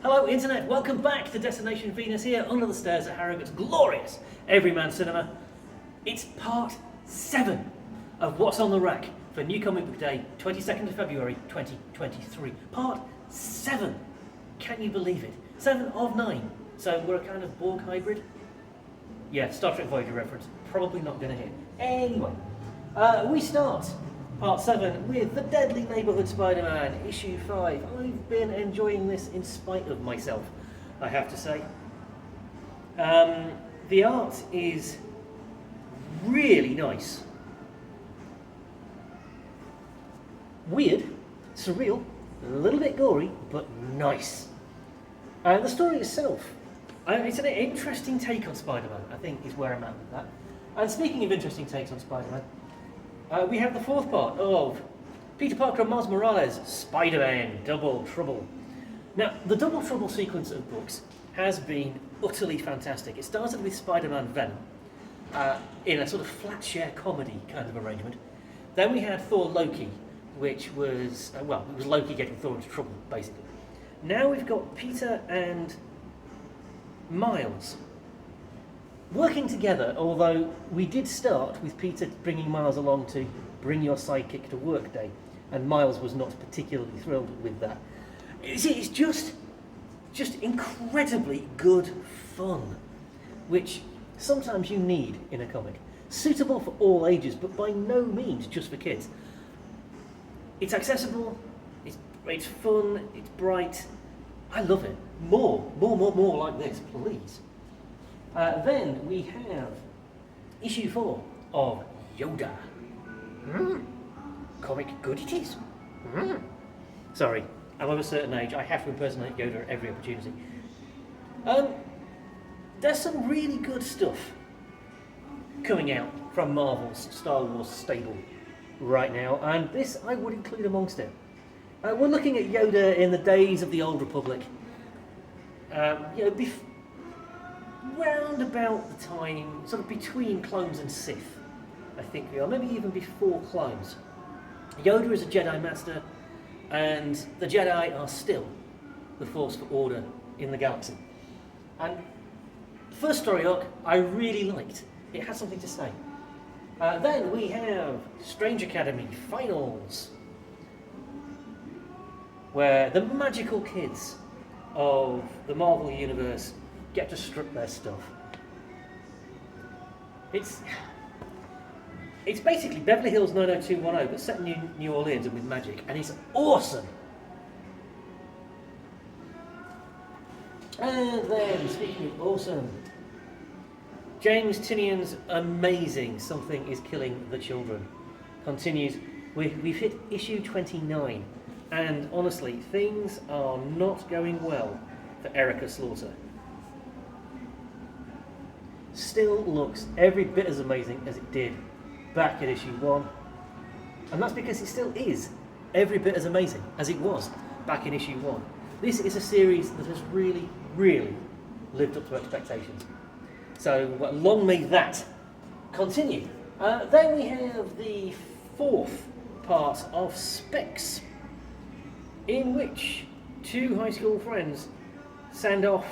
Hello Internet, welcome back to Destination Venus here under the stairs at Harrogate's glorious Everyman Cinema. It's part 7 of What's on the Rack for New Comic Book Day, 22nd of February 2023. Part 7. Can you believe it? 7 of 9. So we're a kind of Borg hybrid. Yeah, Star Trek Voyager reference. Probably not going to hit. Anyway, we start Part 7 with The Deadly Neighborhood Spider-Man, Issue 5. I've been enjoying this in spite of myself, I have to say. The art is really nice. Weird, surreal, a little bit gory, but nice. And the story itself, it's an interesting take on Spider-Man, I think is where I'm at with that. And speaking of interesting takes on Spider-Man, we have the fourth part of Peter Parker and Miles Morales, Spider-Man, Double Trouble. Now, the Double Trouble sequence of books has been utterly fantastic. It started with Spider-Man Venom in a sort of flat share comedy kind of arrangement. Then we had Thor Loki, which was, it was Loki getting Thor into trouble, basically. Now we've got Peter and Miles working together, although we did start with Peter bringing Miles along to bring your sidekick to work day, and Miles was not particularly thrilled with that. It's just incredibly good fun, which sometimes you need in a comic. Suitable for all ages, but by no means just for kids. It's accessible, it's fun, it's bright. I love it. More like this, please. Then we have issue 4 of Yoda. Comic good it is. Sorry, I'm of a certain age. I have to impersonate Yoda at every opportunity. There's some really good stuff coming out from Marvel's Star Wars stable right now, and this I would include amongst it. We're looking at Yoda in the days of the Old Republic. Round about the time, sort of between Clones and Sith, I think we are, maybe even before Clones. Yoda is a Jedi Master, and the Jedi are still the force for order in the galaxy. And the first story arc I really liked. It had something to say. Then we have Strange Academy Finals, where the magical kids of the Marvel Universe get to strip their stuff. It's basically Beverly Hills 90210, but set in New Orleans and with magic, and it's awesome. And then, speaking of awesome, James Tinian's amazing Something is Killing the Children continues. We've hit issue 29, and honestly, things are not going well for Erica Slaughter. Still looks every bit as amazing as it did back at issue 1, and that's because it still is every bit as amazing as it was back in issue 1. This is a series that has really lived up to expectations, so long may that continue. Then we have the fourth part of Specs, in which two high school friends send off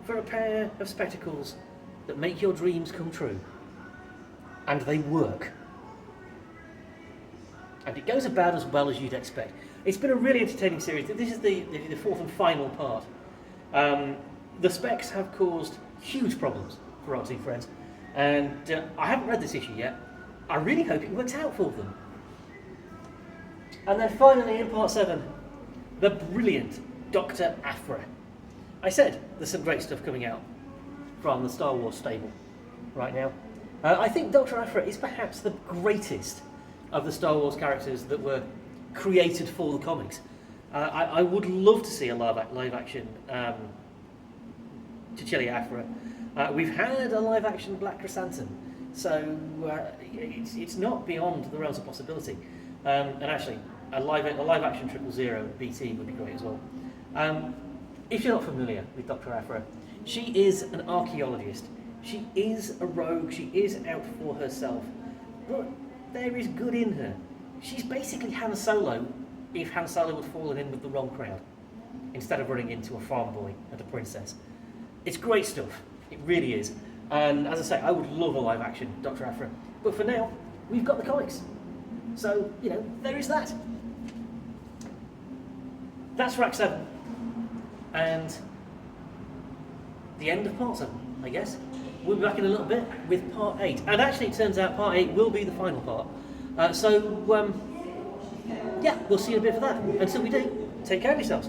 for a pair of spectacles that make your dreams come true. And they work. And it goes about as well as you'd expect. It's been a really entertaining series. This is the fourth and final part. The Specs have caused huge problems for our two friends. And I haven't read this issue yet. I really hope it works out for them. And then finally in part 7, the brilliant Dr. Aphra. I said there's some great stuff coming out from the Star Wars stable right now. I think Dr. Aphra is perhaps the greatest of the Star Wars characters that were created for the comics. I would love to see a live action T'Challa Aphra. We've had a live action Black Chrysanthemum, so it's not beyond the realms of possibility. And actually, a live action 000 BT would be great as well. If you're not familiar with Dr. Aphra, she is an archaeologist. She is a rogue. She is out for herself. But there is good in her. She's basically Han Solo if Han Solo had fallen in with the wrong crowd. instead of running into a farm boy and a princess. It's great stuff, it really is. And as I say, I would love a live action Dr. Aphra. But for now, we've got the comics. So, you know, there is that. That's for Act 7. And the end of Part 7, I guess. We'll be back in a little bit with Part 8. And actually, it turns out Part 8 will be the final part. Yeah, we'll see you in a bit for that. Until we do, take care of yourselves.